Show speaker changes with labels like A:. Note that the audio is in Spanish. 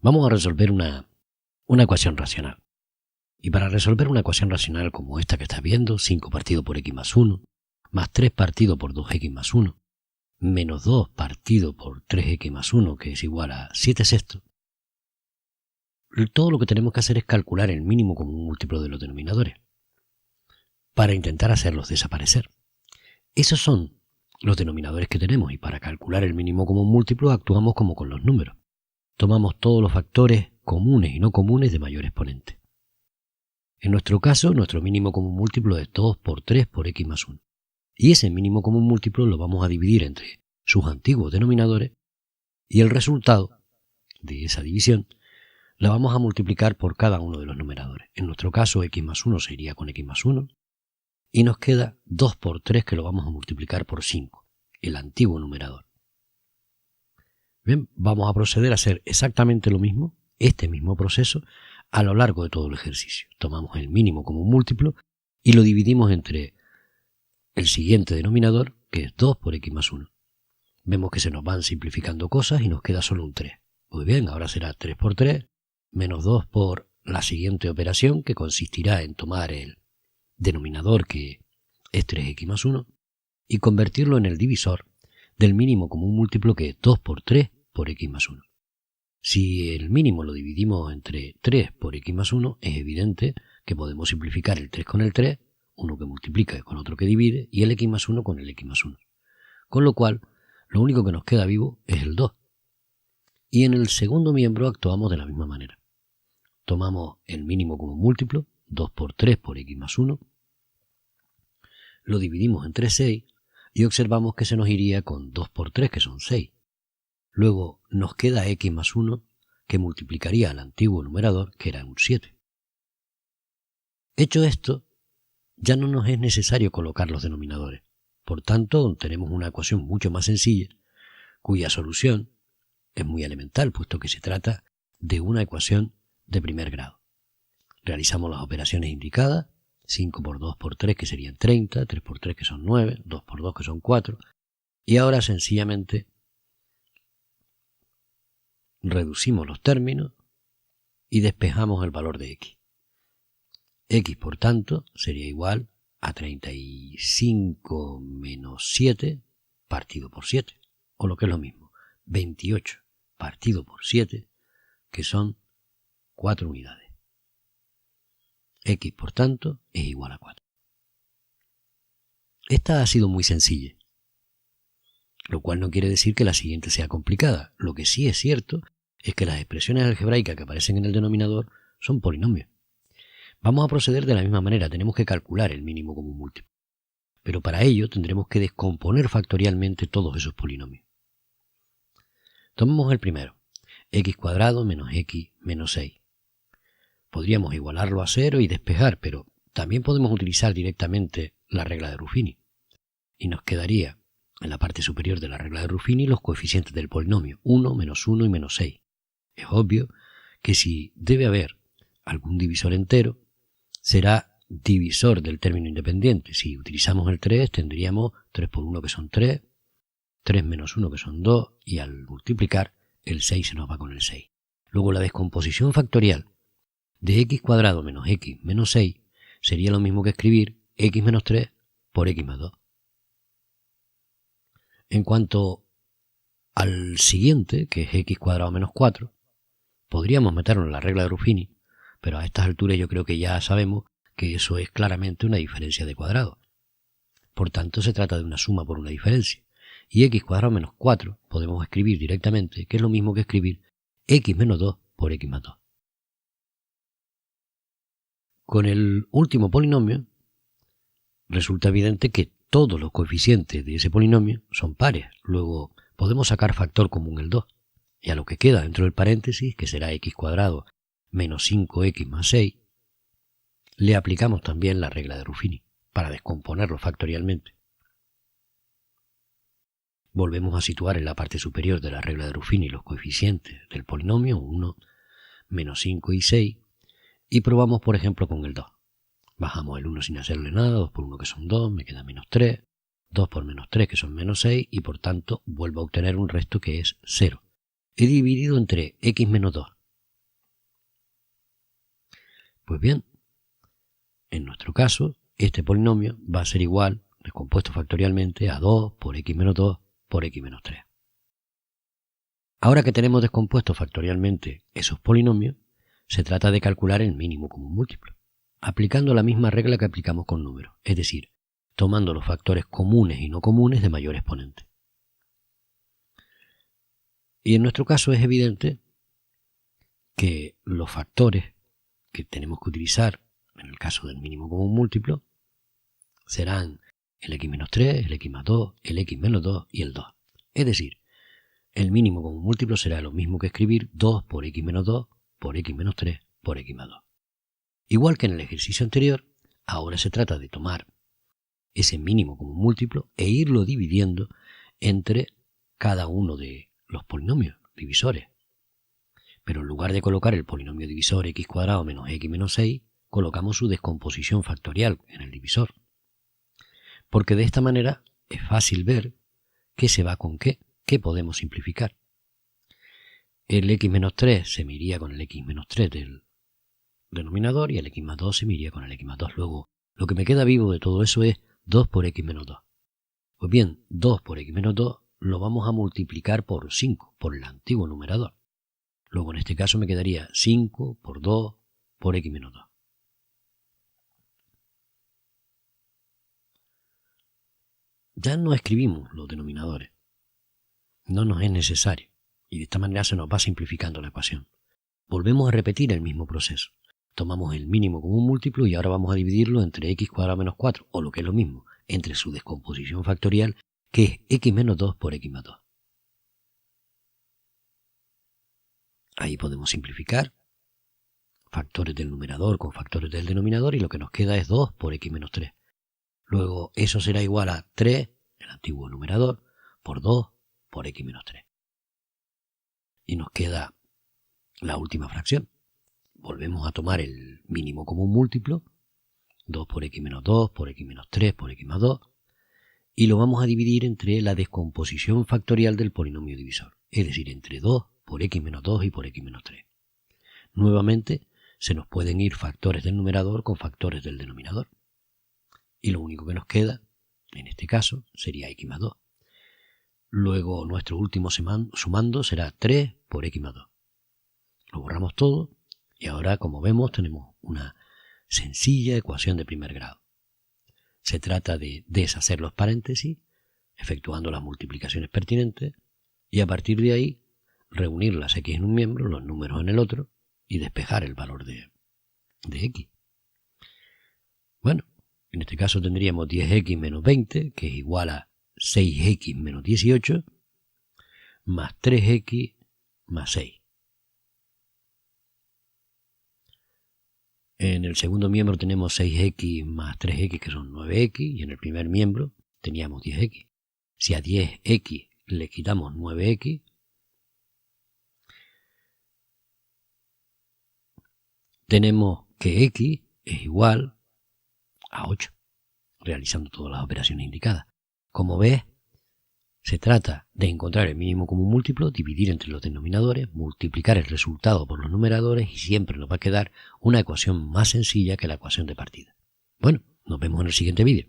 A: Vamos a resolver una ecuación racional. Y para resolver una ecuación racional como esta que estás viendo, 5 partido por x más 1, más 3 partido por 2x más 1, menos 2 partido por 3x más 1, que es igual a 7 sextos, todo lo que tenemos que hacer es calcular el mínimo común múltiplo de los denominadores para intentar hacerlos desaparecer. Esos son los denominadores que tenemos y para calcular el mínimo común múltiplo actuamos como con los números. Tomamos todos los factores comunes y no comunes de mayor exponente. En nuestro caso, nuestro mínimo común múltiplo es 2 por 3 por x más 1. Y ese mínimo común múltiplo lo vamos a dividir entre sus antiguos denominadores y el resultado de esa división la vamos a multiplicar por cada uno de los numeradores. En nuestro caso, x más 1 se iría con x más 1 y nos queda 2 por 3 que lo vamos a multiplicar por 5, el antiguo numerador. Bien, vamos a proceder a hacer exactamente lo mismo, este mismo proceso, a lo largo de todo el ejercicio. Tomamos el mínimo común múltiplo y lo dividimos entre el siguiente denominador, que es 2 por x más 1. Vemos que se nos van simplificando cosas y nos queda solo un 3. Muy bien, ahora será 3 por 3, menos 2 por la siguiente operación, que consistirá en tomar el denominador, que es 3x más 1, y convertirlo en el divisor del mínimo común múltiplo, que es 2 por 3 por x más 1. Si el mínimo lo dividimos entre 3 por x más 1, es evidente que podemos simplificar el 3 con el 3, uno que multiplica con otro que divide, y el x más 1 con el x más 1. Con lo cual, lo único que nos queda vivo es el 2. Y en el segundo miembro actuamos de la misma manera. Tomamos el mínimo común múltiplo, 2 por 3 por x más 1, lo dividimos entre 6 y observamos que se nos iría con 2 por 3, que son 6. Luego nos queda x más 1, que multiplicaría al antiguo numerador, que era un 7. Hecho esto, ya no nos es necesario colocar los denominadores. Por tanto, tenemos una ecuación mucho más sencilla, cuya solución es muy elemental, puesto que se trata de una ecuación de primer grado. Realizamos las operaciones indicadas, 5 por 2 por 3, que serían 30, 3 por 3, que son 9, 2 por 2, que son 4, y ahora sencillamente reducimos los términos y despejamos el valor de x. X, por tanto, sería igual a 35 menos 7 partido por 7, o lo que es lo mismo, 28 partido por 7, que son 4 unidades. X, por tanto, es igual a 4. Esta ha sido muy sencilla, lo cual no quiere decir que la siguiente sea complicada. Lo que sí es cierto es que las expresiones algebraicas que aparecen en el denominador son polinomios. Vamos a proceder de la misma manera, tenemos que calcular el mínimo común múltiplo. Pero para ello tendremos que descomponer factorialmente todos esos polinomios. Tomemos el primero, x cuadrado menos x menos 6. Podríamos igualarlo a 0 y despejar, pero también podemos utilizar directamente la regla de Ruffini. Y nos quedaría en la parte superior de la regla de Ruffini los coeficientes del polinomio, 1, menos 1 y menos 6. Es obvio que si debe haber algún divisor entero, será divisor del término independiente. Si utilizamos el 3, tendríamos 3 por 1, que son 3, 3 menos 1, que son 2, y al multiplicar, el 6 se nos va con el 6. Luego la descomposición factorial de x cuadrado menos x menos 6 sería lo mismo que escribir x menos 3 por x más 2. En cuanto al siguiente, que es x cuadrado menos 4, podríamos meterlo en la regla de Ruffini, pero a estas alturas yo creo que ya sabemos que eso es claramente una diferencia de cuadrado. Por tanto, se trata de una suma por una diferencia. Y x cuadrado menos 4 podemos escribir directamente, que es lo mismo que escribir x menos 2 por x más 2. Con el último polinomio, resulta evidente que todos los coeficientes de ese polinomio son pares. Luego podemos sacar factor común el 2. Y a lo que queda dentro del paréntesis, que será x cuadrado menos 5x más 6, le aplicamos también la regla de Ruffini para descomponerlo factorialmente. Volvemos a situar en la parte superior de la regla de Ruffini los coeficientes del polinomio, 1, menos 5 y 6, y probamos, por ejemplo, con el 2. Bajamos el 1 sin hacerle nada, 2 por 1, que son 2, me queda menos 3, 2 por menos 3, que son menos 6, y por tanto vuelvo a obtener un resto que es 0. He dividido entre x menos 2, Pues bien, en nuestro caso, este polinomio va a ser igual, descompuesto factorialmente, a 2 por x menos 2 por x menos 3. Ahora que tenemos descompuesto factorialmente esos polinomios, se trata de calcular el mínimo común múltiplo, aplicando la misma regla que aplicamos con números, es decir, tomando los factores comunes y no comunes de mayor exponente. Y en nuestro caso es evidente que los factores que tenemos que utilizar en el caso del mínimo común múltiplo serán el x menos 3, el x más 2, el x menos 2 y el 2. Es decir, el mínimo común múltiplo será lo mismo que escribir 2 por x menos 2 por x menos 3 por x más 2. Igual que en el ejercicio anterior, ahora se trata de tomar ese mínimo común múltiplo e irlo dividiendo entre cada uno de los polinomios divisores. Pero en lugar de colocar el polinomio divisor x cuadrado menos x menos 6, colocamos su descomposición factorial en el divisor. Porque de esta manera es fácil ver qué se va con qué podemos simplificar. El x menos 3 se me iría con el x menos 3 del denominador y el x más 2 se me iría con el x más 2. Luego, lo que me queda vivo de todo eso es 2 por x menos 2. Pues bien, 2 por x menos 2 lo vamos a multiplicar por 5, por el antiguo numerador. Luego en este caso me quedaría 5 por 2 por x menos 2. Ya no escribimos los denominadores. No nos es necesario. Y de esta manera se nos va simplificando la ecuación. Volvemos a repetir el mismo proceso. Tomamos el mínimo común múltiplo y ahora vamos a dividirlo entre x cuadrado menos 4, o lo que es lo mismo, entre su descomposición factorial, que es x menos 2 por x más 2. Ahí podemos simplificar factores del numerador con factores del denominador y lo que nos queda es 2 por x menos 3. Luego eso será igual a 3, el antiguo numerador, por 2 por x menos 3. Y nos queda la última fracción. Volvemos a tomar el mínimo común múltiplo, 2 por x menos 2 por x menos 3 por x más 2, y lo vamos a dividir entre la descomposición factorial del polinomio divisor, es decir, entre 2 por x menos 2 y por x menos 3. Nuevamente, se nos pueden ir factores del numerador con factores del denominador. Y lo único que nos queda, en este caso, sería x más 2. Luego nuestro último sumando será 3 por x más 2. Lo borramos todo y ahora, como vemos, tenemos una sencilla ecuación de primer grado. Se trata de deshacer los paréntesis, efectuando las multiplicaciones pertinentes, y a partir de ahí reunir las x en un miembro, los números en el otro, y despejar el valor de x. Bueno, en este caso tendríamos 10x menos 20, que es igual a 6x menos 18, más 3x más 6. En el segundo miembro tenemos 6x más 3x, que son 9x, y en el primer miembro teníamos 10x. Si a 10x le quitamos 9x, tenemos que x es igual a 8, realizando todas las operaciones indicadas. Como ves, se trata de encontrar el mínimo común múltiplo, dividir entre los denominadores, multiplicar el resultado por los numeradores y siempre nos va a quedar una ecuación más sencilla que la ecuación de partida. Bueno, nos vemos en el siguiente vídeo.